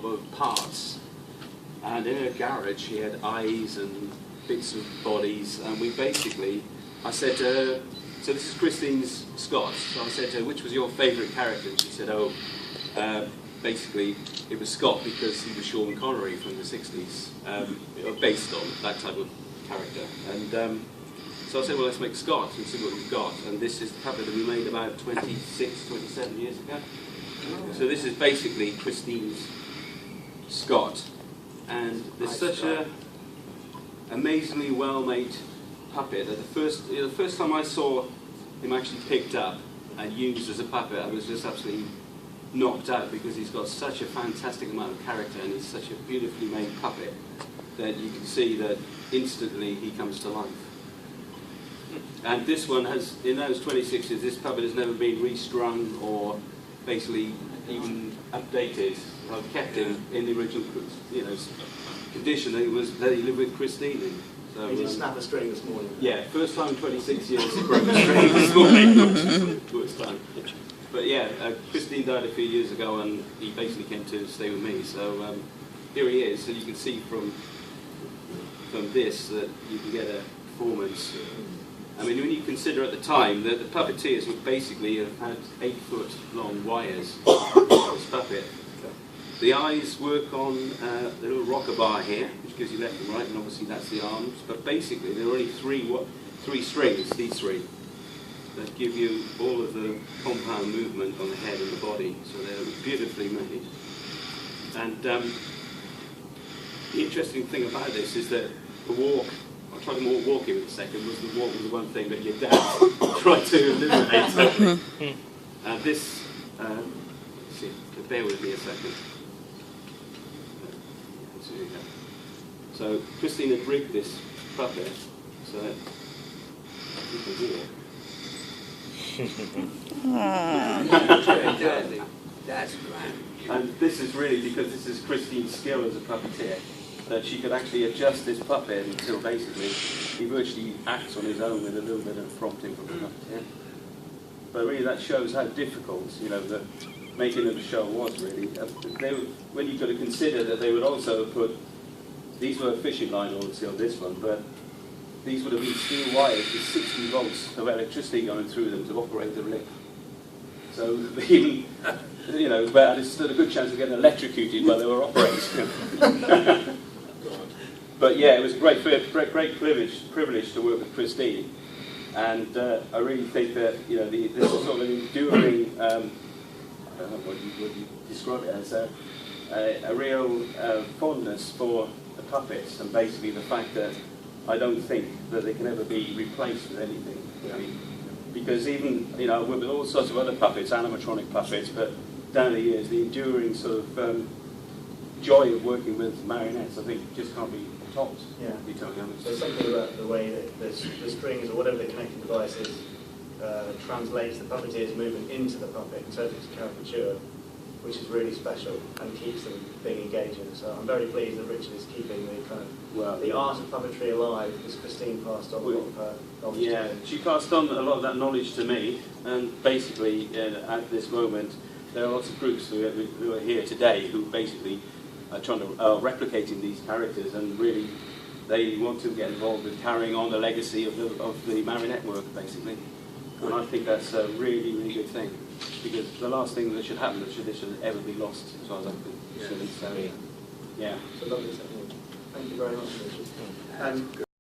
of parts. And in her garage, she had eyes and bits of bodies, and we basically, I said to her, so this is Christine's Scott, so I said to her, which was your favourite character? And she said, oh, basically it was Scott because he was Sean Connery from the 60s, based on that type of character. And so I said, well, let's make Scott and see what we've got. And this is the puppet that we made about 26, 27 years ago. So this is basically Christine's Scott. And there's such a amazingly well-made puppet that the first time I saw him actually picked up and used as a puppet, I was just absolutely knocked out because he's got such a fantastic amount of character and he's such a beautifully made puppet that you can see that instantly he comes to life. And this one has, in those 26 years, this puppet has never been restrung or basically even updated. I've kept him in the original, condition that he lived with Christine in. So, he did snap a string this morning. Yeah, first time in 26 years he broke a string this morning. First time. But yeah, Christine died a few years ago and he basically came to stay with me. So here he is. So you can see from this that you can get a performance. I mean, when you consider at the time that the puppeteers would basically have had 8-foot long wires for this puppet. The eyes work on the little rocker bar here, which gives you left and right, and obviously that's the arms. But basically, there are only three strings, these three, that give you all of the compound movement on the head and the body. So they're beautifully made. And the interesting thing about this is that the walk, I'll try to walk you in a second, was the walk was the one thing that your dad tried to eliminate. This, let's see, bear with me a second. So Christine had rigged this puppet so that you can walk. That's grand. And this is really because this is Christine's skill as a puppeteer, that she could actually adjust this puppet until basically he virtually acts on his own with a little bit of prompting from the puppeteer. But really that shows how difficult, the making of the show was really. When you've got to consider that they would also have put, these were fishing line obviously on this one, but these would have been steel wires with 60 volts of electricity going through them to operate the rig. So even, but it stood a good chance of getting electrocuted while they were operating. But yeah, it was a great privilege to work with Christine, and I really think that this is sort of an enduring. I don't know what you describe it as a real fondness for the puppets, and basically the fact that I don't think that they can ever be replaced with anything. Really. Because even, I've worked with all sorts of other puppets, animatronic puppets, but down the years, the enduring sort of joy of working with marionettes, I think, just can't be topped. Yeah. To be totally honest. There's something about the way that the strings or whatever the connecting device is translates the puppeteer's movement into the puppet and turns it to caricature, which is really special and keeps them being engaging. So I'm very pleased that Richard is keeping the kind of the art of puppetry alive, because Christine passed on a lot of her knowledge to me. She passed on a lot of that knowledge to me, and basically at this moment there are lots of groups who are here today who basically are trying to replicating these characters, and really they want to get involved with carrying on the legacy of the marionette work basically. And I think that's a really, really good thing, because the last thing that should happen, that this should ever be lost, as far as I'm concerned. So, yeah. It's a lovely technique. Thank you very much, Richard.